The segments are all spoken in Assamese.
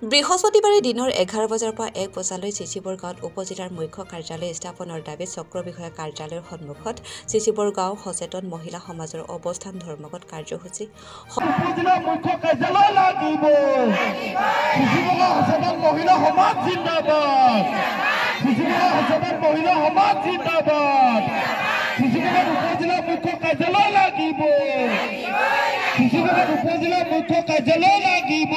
বৃহস্পতিবাৰে দিনৰ 11 বজাৰ পৰা 1 বজালৈ চিচিবৰ গাঁৱত উপজিলাৰ মুখ্য কাৰ্যালয় স্থাপনৰ দাবীত চক্ৰ বিষয়া কাৰ্যালয়ৰ সন্মুখত চিচিবৰ গাঁও সচেতন মহিলা সমাজৰ অৱস্থান ধৰ্মঘট কাৰ্যসূচী উপজিলা মুখ্য কাৰ্যালয় লাগিব চিচিবৰ সচেতন মহিলা সমাজ জিন্দাবাদ চিচিবৰ সচেতন মহিলা সমাজ জিন্দাবাদ চিচিবৰ উপজিলা মুখ্য কাৰ্যালয় লাগিব চিচিবৰ উপজিলা মুখ্য কাৰ্যালয় লাগিব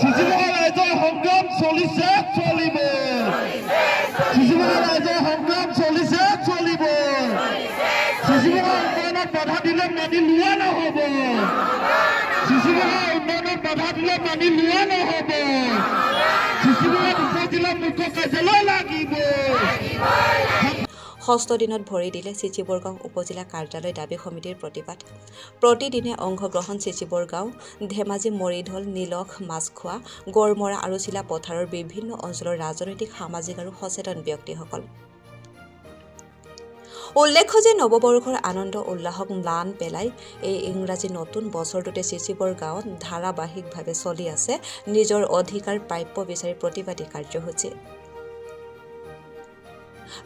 চিচিবৰ ৰাইজৰ সংগ্ৰাম চলিছে চলিব চিচিবৰ ৰাইজৰ সংগ্ৰাম চলিছে চলিব চিচিবৰ উন্নয়নত বাধা দিলে মানি লোৱা নহ'ব চিচিবৰ উন্নয়নত বাধা দিলে মানি লোৱা নহ'ব চিচিবৰ উপজিলা মুখ্য কাৰ্যালয় লাগিব ষষ্ঠ দিনত ভৰি দিলে চিচিবৰগাঁও উপজিলা কাৰ্যালয় দাবী সমিতিৰ প্ৰতিবাদ প্ৰতিদিনে অংশগ্ৰহণ চিচিবৰগাঁও ধেমাজি মৰিঢল নীলখ মাছখোৱা গড়মৰা আৰু চিলা পথাৰৰ বিভিন্ন অঞ্চলৰ ৰাজনৈতিক সামাজিক আৰু সচেতন ব্যক্তিসকল উল্লেখ্য যে নৱবৰ্ষৰ আনন্দ উল্লাসক ম্লান পেলাই এই ইংৰাজী নতুন বছৰটোতে চিচিবৰ গাঁৱত ধাৰাবাহিকভাৱে চলি আছে নিজৰ অধিকাৰ প্ৰাপ্য বিচাৰি প্ৰতিবাদী কাৰ্যসূচী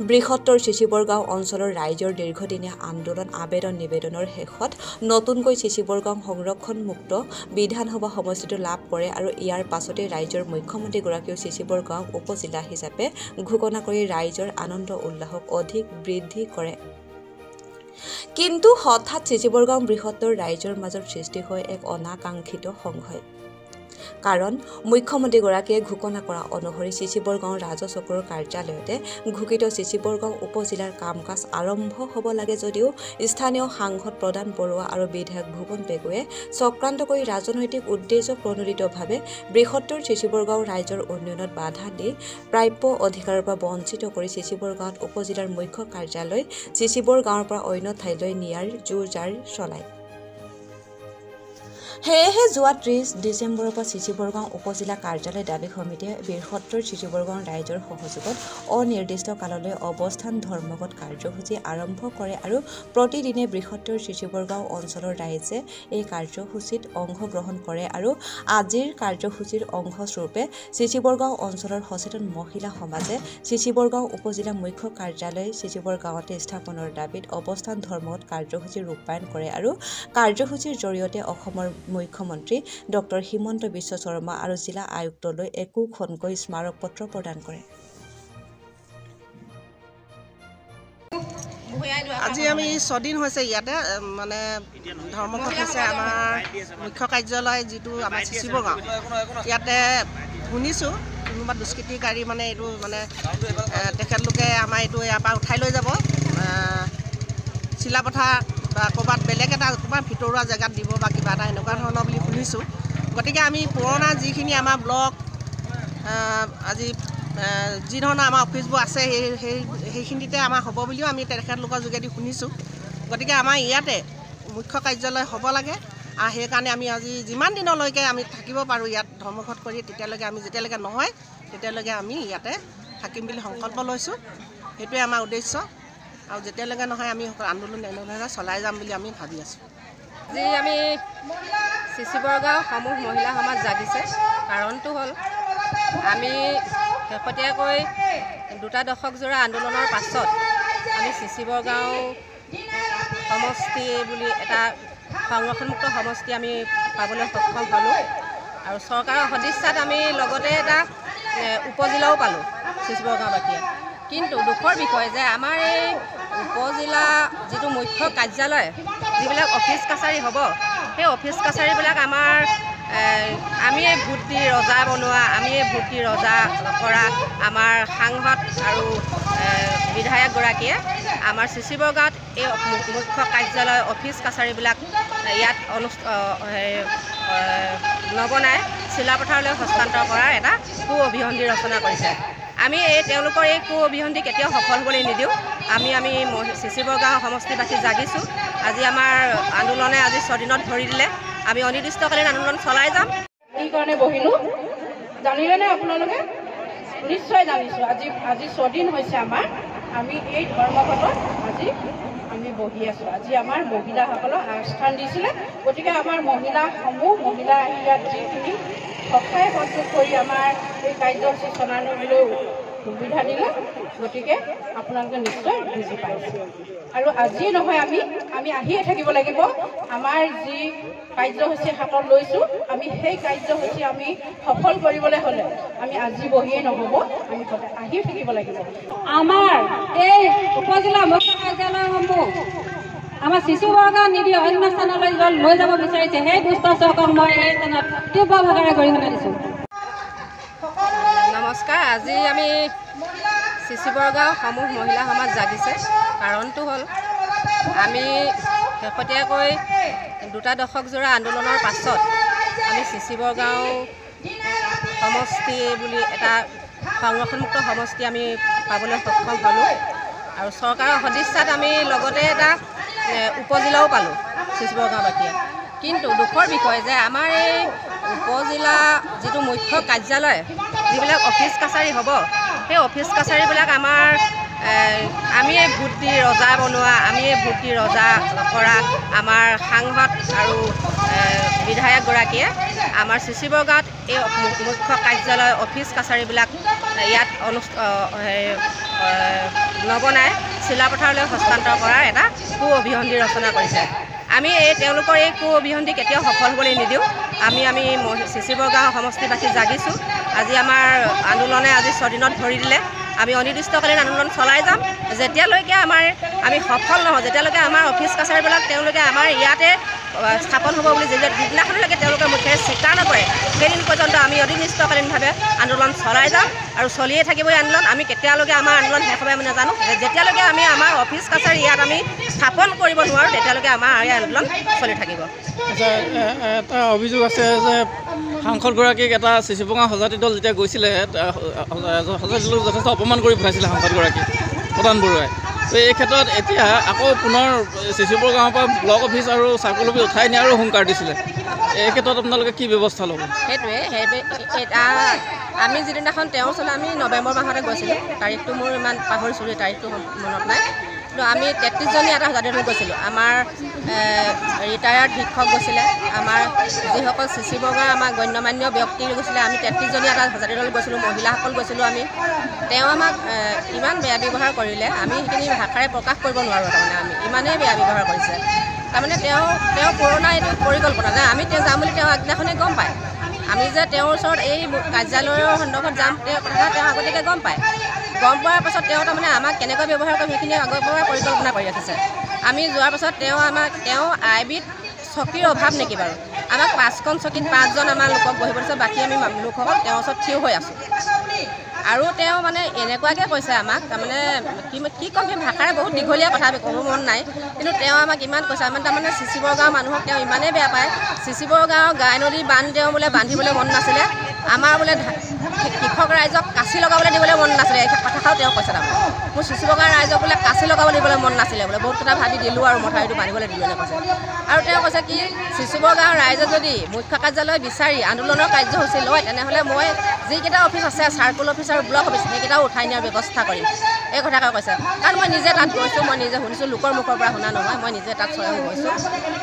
বৃহত্তৰ চিচিবৰগাঁও অঞ্চলৰ ৰাইজৰ দীৰ্ঘদিনীয়া আন্দোলন আবেদন নিবেদনৰ শেষত নতুনকৈ চিচিবৰগাঁও সংৰক্ষণমুক্ত বিধানসভা সমষ্টিটো লাভ কৰে আৰু ইয়াৰ পাছতে ৰাইজৰ মুখ্যমন্ত্ৰীগৰাকীয়েও চিচিবৰগাঁও উপজিলা হিচাপে ঘোষণা কৰি ৰাইজৰ আনন্দ উল্লাসক অধিক বৃদ্ধি কৰে কিন্তু হঠাৎ চিচিবৰগাঁও বৃহত্তৰ ৰাইজৰ মাজত সৃষ্টি হয় এক অনাকাংক্ষিত সংশয় কাৰণ মুখ্যমন্ত্ৰীগৰাকীয়ে ঘোষণা কৰা অনুসৰি চিচিবৰগাঁও ৰাজচক্ৰৰ কাৰ্যালয়তে ঘোষিত চিচিবৰগাঁও উপজিলাৰ কাম কাজ আৰম্ভ হ'ব লাগে যদিও স্থানীয় সাংসদ প্ৰদান বৰুৱা আৰু বিধায়ক ভুৱন পেগুৱে চক্ৰান্ত কৰি ৰাজনৈতিক উদ্দেশ্য প্ৰণোদিতভাৱে বৃহত্তৰ চিচিবৰগাঁও ৰাইজৰ উন্নয়নত বাধা দি প্ৰাপ্য অধিকাৰৰ পৰা বঞ্চিত কৰি চিচিবৰগাঁৱত উপজিলাৰ মুখ্য কাৰ্যালয় চিচিবৰগাঁৱৰ পৰা অন্য ঠাইলৈ নিয়াৰ জোৰ-জাৰ চলায় সেয়েহে যোৱা 30 ডিচেম্বৰৰ পৰা চিচিবৰগাঁও উপজিলা কাৰ্যালয় দাবী সমিতিয়ে বৃহত্তৰ চিচিবৰগাঁও ৰাইজৰ সহযোগত অনিৰ্দিষ্ট কাললৈ অৱস্থান ধৰ্মঘট কাৰ্যসূচী আৰম্ভ কৰে আৰু প্ৰতিদিনে বৃহত্তৰ চিচিবৰগাঁও অঞ্চলৰ ৰাইজে এই কাৰ্যসূচীত অংশগ্ৰহণ কৰে আৰু আজিৰ কাৰ্যসূচীৰ অংশস্বৰূপে চিচিবৰগাঁও অঞ্চলৰ সচেতন মহিলা সমাজে চিচিবৰগাঁও উপজিলা মুখ্য কাৰ্যালয় চিচিবৰগাঁৱতে স্থাপনৰ দাবীত অৱস্থান ধৰ্মঘট কাৰ্যসূচী ৰূপায়ণ কৰে আৰু কাৰ্যসূচীৰ জৰিয়তে অসমৰ মুখ্যমন্ত্ৰী ডক্টৰ হিমন্ত বিশ্ব শৰ্মা আৰু জিলা আয়ুক্তলৈ একোখনকৈ স্মাৰক পত্ৰ প্ৰদান কৰে আজি আমি 6 দিন হৈছে ইয়াতে মানে ধৰ্মঘট হৈছে আমাৰ মুখ্য কাৰ্যালয় যিটো আমাৰ চিচিবৰগাঁও ইয়াতে শুনিছোঁ কোনোবা দুষ্কৃতিকাৰী মানে এইটো মানে তেখেতলোকে আমাৰ এইটো ইয়াৰ পৰা উঠাই লৈ যাব চিলাপথাৰ বা ক'ৰবাত বেলেগ এটা ক'ৰবাত ভিতৰুৱা জেগাত দিব বা কিবা এটা এনেকুৱা ধৰণৰ বুলি শুনিছোঁ গতিকে আমি পুৰণা যিখিনি আমাৰ ব্লক আজি যি ধৰণৰ আমাৰ অফিচবোৰ আছে সেইখিনিতে আমাৰ হ'ব বুলিও আমি তেখেতলোকৰ যোগেদি শুনিছোঁ গতিকে আমাৰ ইয়াতে মুখ্য কাৰ্যালয় হ'ব লাগে আৰু সেইকাৰণে আমি আজি যিমান দিনলৈকে আমি থাকিব পাৰোঁ ইয়াত ধৰ্মঘট কৰি তেতিয়ালৈকে আমি যেতিয়ালৈকে নহয় তেতিয়ালৈকে আমি ইয়াতে থাকিম বুলি সংকল্প লৈছোঁ সেইটোৱে আমাৰ উদ্দেশ্য আৰু যেতিয়ালৈকে নহয় আমি আন্দোলন এনেধৰণে চলাই যাম বুলি আমি ভাবি আছোঁ আজি আমি চিচিবৰগাঁও সমূহ মহিলা সমাজ জাগিছে কাৰণটো হ'ল আমি শেহতীয়াকৈ 2 দশক জোৰা আন্দোলনৰ পাছত আমি চিচিবৰগাঁও সমষ্টি বুলি এটা সংৰক্ষণমুক্ত সমষ্টি আমি পাবলৈ সক্ষম হ'লোঁ আৰু চৰকাৰৰ সদিচ্ছাত আমি লগতে এটা উপজিলাও পালোঁ চিচিবৰগাঁওবাসীয়ে কিন্তু দুখৰ বিষয় যে আমাৰ এই উপজিলা যিটো মুখ্য কাৰ্যালয় যিবিলাক অফিচ কাছাৰী হ'ব সেই অফিচ কাছাৰীবিলাক আমাৰ আমিয়ে ভোট দি ৰজা বনোৱা আমিয়ে ভোট দি ৰজা কৰা আমাৰ সাংসদ আৰু বিধায়কগৰাকীয়ে আমাৰ চিচিবৰগাঁৱত এই মুখ্য কাৰ্যালয় অফিচ কাছাৰীবিলাক ইয়াত নবনাই চিলাপথাৰলৈ হস্তান্তৰ কৰাৰ এটা কু অভিসন্ধি ৰচনা কৰিছে আমি তেওঁলোকৰ এই কু অভিসন্ধি কেতিয়াও সফল হ'বলৈ নিদিওঁ আমি চিচিবৰগাঁও সমষ্টিবাসী জাগিছোঁ আজি আমাৰ আন্দোলনে আজি 6 দিনত ভৰি দিলে আমি অনিৰ্দিষ্টকালীন আন্দোলন চলাই যাম এই কাৰণে বহিলোঁ জানিলেনে আপোনালোকে নিশ্চয় জানিছোঁ আজি 6 দিন হৈছে আমাৰ আমি এই ধৰ্মঘটত আজি আমি বহি আছোঁ আজি আমাৰ মহিলাসকলক আস্থান দিছিলে গতিকে আমাৰ মহিলাসমূহ মহিলা ইয়াত যিখিনি সহায় সহযোগ কৰি আমাৰ এই কাৰ্যসূচী চলাবলৈ সুবিধা দিলে। গতিকে আপোনালোকে নিশ্চয় বুজি পাইছে। আৰু আজিয়ে নহয় আমি আহিয়ে থাকিব লাগিব। আমাৰ যি কাৰ্যসূচী হাতত লৈছোঁ, আমি সেই কাৰ্যসূচী আমি সফল কৰিবলৈ হ'লে আমি আজি বহিয়ে নহ'ব, আমি সদায় আহিয়ে থাকিব লাগিব। আমাৰ এই উপজিলা মুখ্য কাৰ্যালয়সমূহ আমাৰ শিশুবৰ্গক নিদি অন্য স্থানলৈ লৈ যাব বিচাৰিছে। সেই দুষ্ট চক্ৰক মই এই স্থানত তীব্ৰভাৱে গৰিহণা দিছোঁ। নমস্কাৰ। আজি আমি শিশুবৰ্গাঁও সমূহ মহিলা সমাজ জাগিছে। কাৰণটো হ'ল আমি শেহতীয়াকৈ 2 দশক জোৰা আন্দোলনৰ পাছত আমি শিশুবৰ্গাঁও সমষ্টি বুলি এটা সংৰক্ষণমুক্ত সমষ্টি আমি পাবলৈ সক্ষম হ'লোঁ। আৰু চৰকাৰৰ সদিচ্ছাত আমি লগতে এটা উপজিলাও পালোঁ শিশুবৰ্গাঁওবাসীয়ে। কিন্তু দুখৰ বিষয় যে আমাৰ এই উপজিলা যিটো মুখ্য কাৰ্যালয়, যিবিলাক অফিচ কাছাৰী হ'ব, সেই অফিচ কাছাৰীবিলাক আমাৰ আমিয়ে ভোট দি ৰজা বনোৱা, আমিয়ে ভোট দি ৰজা কৰা আমাৰ সাংসদ আৰু বিধায়কগৰাকীয়ে আমাৰ শিশুবৰ্গাঁৱত এই মুখ্য কাৰ্যালয় অফিচ কাছাৰীবিলাক ইয়াত নবনাই চিলাপথাৰলৈ হস্তান্তৰ কৰাৰ এটা কু অভিসন্ধি ৰচনা কৰিছে। আমি তেওঁলোকৰ এই কু অভিসন্ধি কেতিয়াও সফল হ'বলৈ নিদিওঁ। আমি শিশুবৰ্গাঁও সমষ্টিবাসী জাগিছোঁ। আজি আমাৰ আন্দোলনে আজি 6 দিনত ধৰি দিলে। আমি অনিৰ্দিষ্টকালীন আন্দোলন চলাই যাম যেতিয়ালৈকে আমি সফল নহওঁ, যেতিয়ালৈকে আমাৰ অফিচ কাছাৰীবিলাক তেওঁলোকে আমাৰ ইয়াতে স্থাপন হ'ব বুলি যিদিনাখনলৈকে তেওঁলোকে মুখেৰে স্বীকাৰ নকৰে, সেইদিন পৰ্যন্ত আমি অনিৰ্দিষ্টকালীনভাৱে আন্দোলন চলাই যাম আৰু চলিয়ে থাকিব এই আন্দোলন। আমি কেতিয়ালৈকে আমাৰ আন্দোলন শেষ হ'ব আমি নাজানো। যেতিয়ালৈকে আমি আমাৰ অফিচ কাছাৰী ইয়াত আমি স্থাপন কৰিব নোৱাৰোঁ, তেতিয়ালৈকে আমাৰ এই আন্দোলন চলি থাকিব। এটা অভিযোগ আছে যে সাংসদগৰাকীক এটা শিশুবৰ্গাঁও সজাতি দল যেতিয়া গৈছিলে, সজাতি দলক যথেষ্ট অপমান কৰি পঠাইছিলে সাংসদগৰাকী প্ৰধান বৰুৱাই। তো এই ক্ষেত্ৰত এতিয়া আকৌ পুনৰ শিশুবৰ্গাঁৱৰ পৰা ব্লক অফিচ আৰু চাৰ্কল অফিচ উঠাই নিয়াৰো হুংকাৰ দিছিলে। এই ক্ষেত্ৰত আপোনালোকে কি ব্যৱস্থা ল'ব? সেইটোৱে আমি যিদিনাখন তেওঁৰ ওচৰলৈ আমি নৱেম্বৰ মাহতে গৈছিলোঁ, তাৰিখটো মোৰ ইমান পাহৰিছোঁ, তাৰিখটো মনত নাই। কিন্তু আমি 33জনীয়া এটা সজাতি দল গৈছিলোঁ। আমাৰ ৰিটায়াৰ্ড শিক্ষক গৈছিলে, আমাৰ যিসকল শিশুবৰ্গাঁৱৰ আমাৰ গণ্যমান্য ব্যক্তি গৈছিলে, আমি 33জনীয়া এটা সজাতি দল গৈছিলোঁ, মহিলাসকল গৈছিলোঁ। তেওঁ আমাক ইমান বেয়া ব্যৱহাৰ কৰিলে, আমি সেইখিনি ভাষাৰে প্ৰকাশ কৰিব নোৱাৰোঁ। তাৰমানে আমি ইমানেই বেয়া ব্যৱহাৰ কৰিছে। তাৰমানে তেওঁ পুৰণা এইটো পৰিকল্পনা যে আমি তেওঁ যাম বুলি তেওঁ আগদিনাখনেই গম পায়। আমি যে তেওঁৰ ওচৰত এই কাৰ্যালয়ৰ সন্দৰ্ভত যাম কথা তেওঁ আগতীয়াকৈ গম পায়। গম পোৱাৰ পাছত তেওঁ তাৰমানে আমাক কেনেকৈ ব্যৱহাৰ কৰিম সেইখিনি আগৰ পৰাই পৰিকল্পনা কৰি ৰাখিছে। আমি যোৱাৰ পাছত তেওঁ আইবিত চকীৰ অভাৱ নেকি বাৰু? আমাক 5খন চকীত 5জন আমাৰ লোকক বহিব দিছে, বাকী আমি লোকসকল তেওঁৰ ওচৰত থিয় হৈ আছোঁ। আৰু তেওঁ মানে এনেকুৱাকৈ কৈছে আমাক, তাৰমানে কি ক'ম, সেই ভাষাৰে বহুত দীঘলীয়া কথা ক'ব মন নাই। কিন্তু তেওঁ আমাক ইমান কৈছে, আমাৰ তাৰমানে শিশুবৰ্গাঁৱৰ মানুহক তেওঁ ইমানেই বেয়া পায়। শিশুবৰ্গাঁৱৰ গাই নদী বান্ধ তেওঁ বোলে বান্ধিবলৈ মন নাছিলে, আমাৰ বোলে কৃষক ৰাইজক কাচি লগাবলৈ দিবলৈ মন নাছিলে। এই কথাষাৰো তেওঁ কৈছে। তাৰমানে মোৰ শিশুবৰ্গাঁৱৰ ৰাইজক বোলে কাচি লগাবলৈ দিবলৈ মন নাছিলে বোলে, বহুত কথা ভাবি দিলোঁ আৰু মথাউৰিটো বান্ধিবলৈ দিলোঁ এনে কৈছে। আৰু তেওঁ কৈছে কি, শিশুবৰ্গাঁৱৰ ৰাইজে যদি মুখ্য কাৰ্যালয় বিচাৰি আন্দোলনৰ কাৰ্যসূচী লয়, তেনেহ'লে মই যিকেইটা অফিচ আছে, চাৰ্কল অফিচ আৰু ব্লক অফিচ, সেইকেইটাও উঠাই নিয়াৰ ব্যৱস্থা কৰিম। এই কথাকে কৈছে। কাৰণ মই নিজে তাত গৈছোঁ, মই নিজে শুনিছোঁ, লোকৰ মুখৰ পৰা শুনা নহয়, মই নিজে তাত স্বয়ং গৈছোঁ।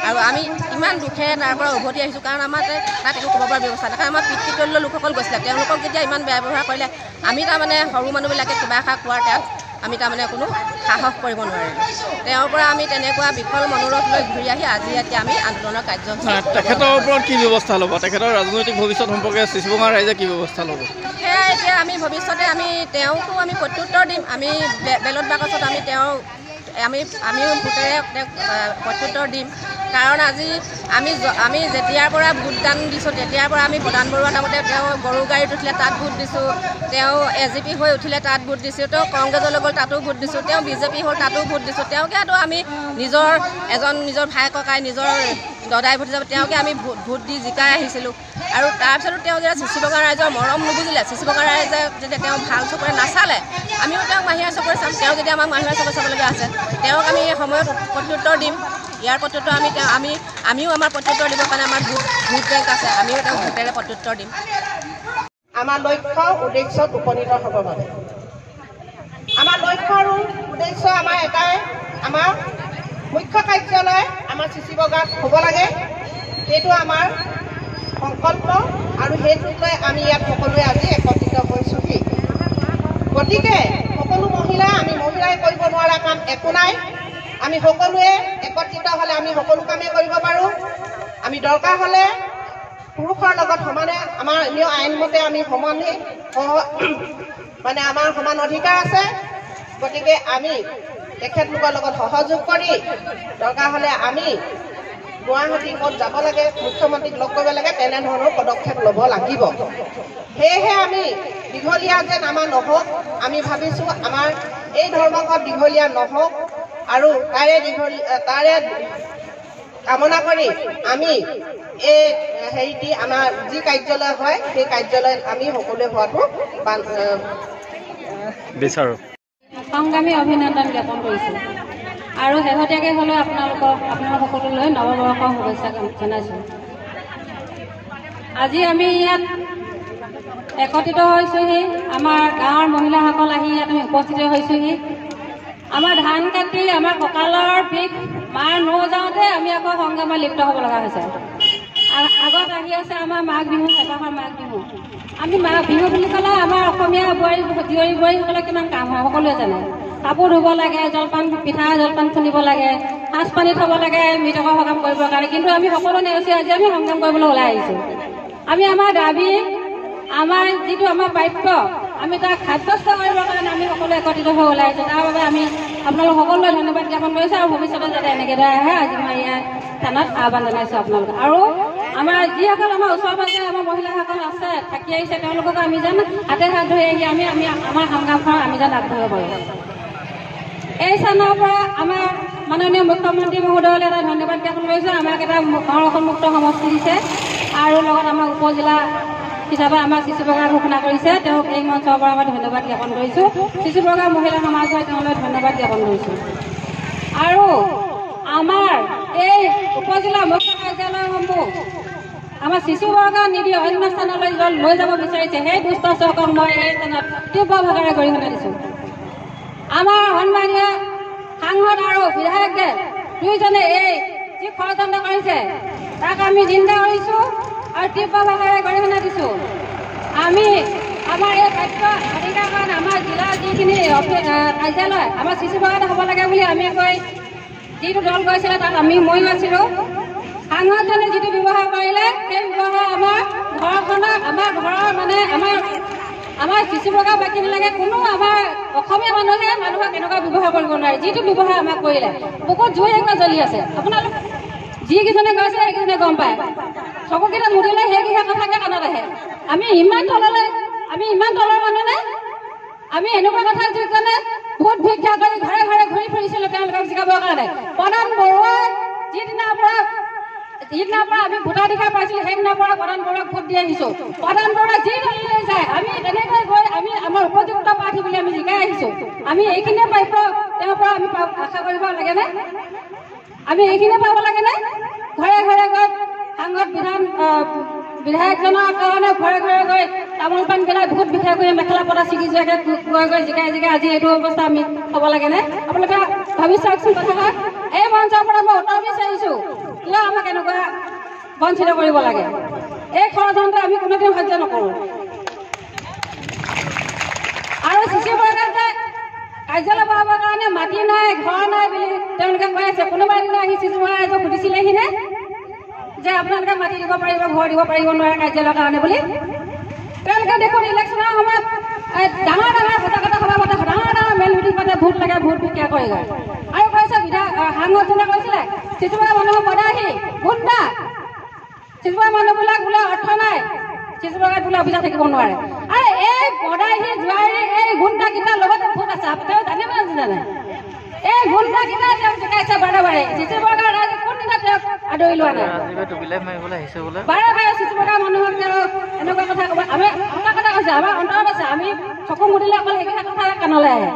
আৰু আমি ইমান দুখেৰে তাৰ পৰা উভতি আহিছোঁ, কাৰণ আমাৰ তাত একো ক'ব পৰা ব্যৱস্থা নাই। কাৰণ আমাৰ পিতৃতুল্য লোকসকল গৈছিলে, তেওঁলোকক যেতিয়া ইমান বেয়া ব্যৱহাৰ কৰিলে, আমি তাৰমানে সৰু মানুহবিলাকে কিবা এষাৰ কোৱাৰ তাত আমি তাৰমানে কোনো সাহস কৰিব নোৱাৰিলোঁ। তেওঁৰ পৰা আমি তেনেকুৱা বিফল মনোৰথ লৈ ঘূৰি আহি আজি এতিয়া আমি আন্দোলনৰ কাৰ্যসূচী। তেখেতৰ ওপৰত কি ব্যৱস্থা ল'ব? তেখেতৰ ৰাজনৈতিক ভৱিষ্যত সম্পৰ্কে শিশুবৰ্গাঁৱৰ ৰাইজে কি ব্যৱস্থা ল'ব? সেয়া এতিয়া আমি ভৱিষ্যতে তেওঁকো আমি প্ৰত্যুত্তৰ দিম। আমি বেলট বাকচত আমিও ভোটেৰে তেওঁক প্ৰত্যুত্তৰ দিম। কাৰণ আজি আমি যেতিয়াৰ পৰা ভোটদান দিছোঁ, তেতিয়াৰ পৰা আমি প্ৰধান বৰুৱা নামতে তেওঁ গৰু গাড়ীত উঠিলে তাত ভোট দিছোঁ, তেওঁ AGP হৈ উঠিলে তাত ভোট দিছোঁ, তেওঁ কংগ্ৰেছলৈ গ'ল তাতো ভোট দিছোঁ, তেওঁ BJP হ'ল তাতো ভোট দিছোঁ। তেওঁকেতো আমি নিজৰ ভাই ককাই, নিজৰ দদাই ভোট হিচাপে তেওঁকে আমি ভোট দি জিকাই আহিছিলোঁ। আৰু তাৰপিছতো তেওঁ যেতিয়া শিশুবৰ্গাঁৱৰ ৰাইজৰ মৰম নুবুজিলে, শিশুবৰ্গাঁৱৰ ৰাইজে যেতিয়া তেওঁ ভাল চকুৰে নাচালে, আমিও তেওঁক মাহীয়াৰ চকুৰে চাম। তেওঁ যেতিয়া আমাক মাহীয়াৰ চকুৰে চাবলগীয়া আছে, তেওঁক আমি এই সময়ত প্ৰত্যুত্তৰ দিম। ইয়াৰ প্ৰত্যুত্তৰ আমিও আমাৰ প্ৰত্যুত্তৰ দিবৰ কাৰণে আমাৰ ভোট বেংক আছে, আমিও তেওঁক ভোটেৰে প্ৰত্যুত্তৰ দিম। আমাৰ লক্ষ্য উদ্দেশ্যত উপনীত হ'ব বাবে আমাৰ লক্ষ্য আৰু উদ্দেশ্য আমাৰ এটাই, আমাৰ মুখ্য কাৰ্যালয় আমাৰ শিশুবৰ্গাঁৱত হ'ব লাগে। সেইটো আমাৰ সংকল্প আৰু সেইটোক লৈ আমি ইয়াত সকলোৱে আজি একত্ৰিত হৈছোহি। গতিকে সকলো মহিলাই আমি মহিলাই কৰিব নোৱাৰা কাম একো নাই। আমি সকলোৱে একত্ৰিত হ'লে আমি সকলো কামেই কৰিব পাৰোঁ। আমি দৰকাৰ হ'লে পুৰুষৰ লগত সমানে আমাৰ এনেও আইনমতে আমি সমানেই মানে আমাৰ সমান অধিকাৰ আছে। গতিকে আমি তেখেতলোকৰ লগত সহযোগ কৰি দৰকাৰ হ'লে আমি গুৱাহাটী ক'ত যাব লাগে, মুখ্যমন্ত্ৰীক লগ কৰিব লাগে, তেনেধৰণৰ পদক্ষেপ ল'ব লাগিব। সেয়েহে আমি দীঘলীয়া যেন আমাৰ নহওক, আমি ভাবিছোঁ আমাৰ এই ধৰ্মঘট দীঘলীয়া নহওক আৰু তাৰে কামনা কৰি আমি এই হেৰিটি আমাৰ যি কাৰ্যালয় হয় সেই কাৰ্যালয়ত আমি সকলোৱে হোৱাটো বিচাৰোঁ। সংগ্ৰামী অভিনন্দন জ্ঞাপন কৰিছোঁ আৰু শেহতীয়াকৈ হ'লেও আপোনালোক সকলোলৈ নৱবৰ্ষৰ শুভেচ্ছা জনাইছোঁ। আজি আমি ইয়াত একত্ৰিত হৈছোঁহি, আমাৰ গাঁৱৰ মহিলাসকল আহি ইয়াত আমি উপস্থিত হৈছোঁহি। আমাৰ ধান কাটি আমাৰ কঁকালৰ বিষ মাৰ নৌযাওঁতে আমি আকৌ সংগ্ৰামত লিপ্ত হ'ব লগা হৈছে। আগত আহি আছে আমাৰ মাঘ বিহু, এবাৰ মাঘ বিহু। আমি মাঘ বিহু বুলি ক'লে আমাৰ অসমীয়া জীয়ৰী বোৱাৰীসকলে কিমান কাম হয় সকলোৱে জানে। কাপোৰ ধুব লাগে, পিঠা জলপান খুন্দিব লাগে, সাজ পানী থ'ব লাগে, মৃতকৰ সকাম কৰিবৰ কাৰণে। কিন্তু আমি সকলো নেওচি আজি আমি সংগ্ৰাম কৰিবলৈ ওলাই আহিছোঁ। আমি আমাৰ দাবী, আমাৰ যিটো আমাৰ প্ৰাপ্য, আমি তাক সাব্যস্ত কৰিবৰ কাৰণে আমি সকলো একত্ৰিত হৈ ওলাই আহিছোঁ। তাৰ বাবে আমি আপোনালোক সকলোৱে ধন্যবাদ জ্ঞাপন কৰিছোঁ আৰু ভৱিষ্যতে যাতে এনেদৰে আহে আজি মই ইয়াৰ স্থানত আহ্বান জনাইছোঁ আপোনালোকক। আৰু আমাৰ যিসকল আমাৰ ওচৰ পাজৰে আমাৰ মহিলাসকল আছে থাকি আহিছে তেওঁলোককো আমি যেন হাতে হাত ধৰি আহি আমি আমাৰ সংগ্ৰামখন আমি যেন আগবঢ়াব পাৰোঁ। এই স্থানৰ পৰা আমাৰ মাননীয় মুখ্যমন্ত্ৰী মহোদয়লৈ এটা ধন্যবাদ জ্ঞাপন কৰিছোঁ। আমাক এটা সংৰক্ষণমুক্ত সমষ্টি দিছে আৰু লগত আমাৰ উপজিলা হিচাপে আমাৰ চিচুবগা ঘোষণা কৰিছে। তেওঁক এই মঞ্চৰ পৰা মই ধন্যবাদ জ্ঞাপন কৰিছোঁ। চিচুবগা মহিলা সমাজে তেওঁলৈ ধন্যবাদ জ্ঞাপন কৰিছোঁ। আৰু আমাৰ এই উপজিলা মুখ্য কাৰ্যালয়সমূহ আমাৰ চিচুবগা নিদি অন্য স্থানলৈ লৈ যাব বিচাৰিছে, সেই দুষ্ট চক্ৰক মই এই স্থানত তীব্ৰভাৱে গৰিহণা দিছোঁ। আমাৰ সন্মানীয় সাংসদ আৰু বিধায়কে দুয়োজনে এই যি ষড়যন্ত্ৰ কৰিছে তাক আমি নিন্দা কৰিছোঁ আৰু তীব্ৰভাৱে গৰিহণা দিছোঁ। আমি আমাৰ এই কাৰ্য অধিকাৰ কাৰণে আমাৰ জিলাৰ যিখিনি কাৰ্যালয় আমাৰ চিচুবগাতে হ'ব লাগে বুলি আমি কৈ যিটো দল গৈছিলে তাত ময়ো আছিলোঁ। সাংসদজনে যিটো ব্যৱহাৰ কৰিলে সেই ব্যৱহাৰ আমাৰ ঘৰখনৰ আমাৰ ঘৰৰ মানে আমাৰ চিচুবগা বাকী নালাগে কোনো আমাৰ অসমীয়া মানুহক এনেকুৱা ব্যৱহাৰ কৰিব নোৱাৰে। যিটো ব্যৱহাৰ আমাক কৰিলে বুকুত জুই এনেকুৱা জ্বলি আছে। আপোনালোক যিকেইজনে গৈছে সেইকেইজনে গম পায়। চকুকেইটা মুদিলে সেইকেইটা কথাকে কাণত আহে। আমি ইমান তলৰ মানুহ নে? আমি এনেকুৱা কথা যিজনে ভোট ভিক্ষা কৰি ঘৰে ঘৰে ঘূৰি ফুৰিছিলোঁ তেওঁলোকক জিকাবৰ কাৰণে। প্ৰধান বৰুৱাই যিদিনাৰ পৰা আমি ভোটাধিকাৰ পাইছিলোঁ সেইদিনাৰ পৰা প্ৰধান বৰুৱাক ভোট দি আহিছোঁ। প্ৰধান বৰুৱা যি দললৈ যায় আমি তেনেকৈ গৈ আমি আমাৰ উপযুক্ত প্ৰাৰ্থী বুলি আমি জিকাই আহিছোঁ। আমি এইখিনিয়ে প্ৰাপ্য তেওঁৰ পৰা আমি আশা কৰিব লাগেনে? আমি এইখিনিয়ে পাব লাগেনে? ঘৰে ঘৰে গৈ সাংসদ বিধায়কজনৰ কাৰণে ঘৰে ঘৰে গৈ তামোল পাণ পেলাই ভোট ভিক্ষা কৰি মেখেলা পতা ছিগি যোৱাকৈ গৈ জিকাই আজি এইটো অৱস্থা আমি হ'ব লাগেনে? আপোনালোকে ভাবি চাওকচোন কথাষাৰ। এই মঞ্চৰ পৰা মই উত্তৰ বিচাৰিছোঁ, কিয় আমাক এনেকুৱা বঞ্চিত কৰিব লাগে? এই ষড়যন্ত্ৰ আমি কোনোদিন সহ্য নকৰোঁ। আৰু চিচুবগাত যে কাৰ্যালয় বহাবৰ কাৰণে মাটি নাই, ঘৰ নাই বুলি তেওঁলোকে কৈ আছে। কোনোবা এদিন আহি চিচুবগা এজন সুধিছিলেহিনে যে আপোনালোকে মাটি দিব পাৰিব, ঘৰ দিব পাৰিব নোৱাৰে কাৰ্যালয়ৰ কাৰণে বুলি? তেওঁলোকে দেখোন ইলেকশ্যনৰ সময়ত ডাঙৰ সজাগতা সভা পাতে, ডাঙৰ মেল মিটিং পাতে, ভোট লাগে, ভোট ভিক্ষা কৰে। আৰু কৈছে সাংসদজনে কৈছিলে চিচুবগা মানুহক বদাহি গুণ্ডা, চিচুবগা মানুহবিলাক বোলে অৰ্থ নাই, চিচুবগাত বোলে অভিযান থাকিব নোৱাৰে। আৰু এই বদাহি জোৱাৰী এই গুণ্ডাকেইটাৰ লগতে ভোট আছে। তেওঁ জানে নে নাজানে? এই গুণ্ডাকেইটা তেওঁক জোকাইছে বাৰে বাৰে। চিচুবগাৰ ৰাইজে কোনদিনা তেওঁক আদৰি লোৱা নাই। বাৰে বাৰে চিচুবগা মানুহক তেওঁ এনেকুৱা কথা ক'ব। আমি সঁচা কথা কৈছে, আমাৰ অন্তৰত আছে। আমি চকু মুদিলে অকল সেইকেইটা কথা কাণলৈ আহে।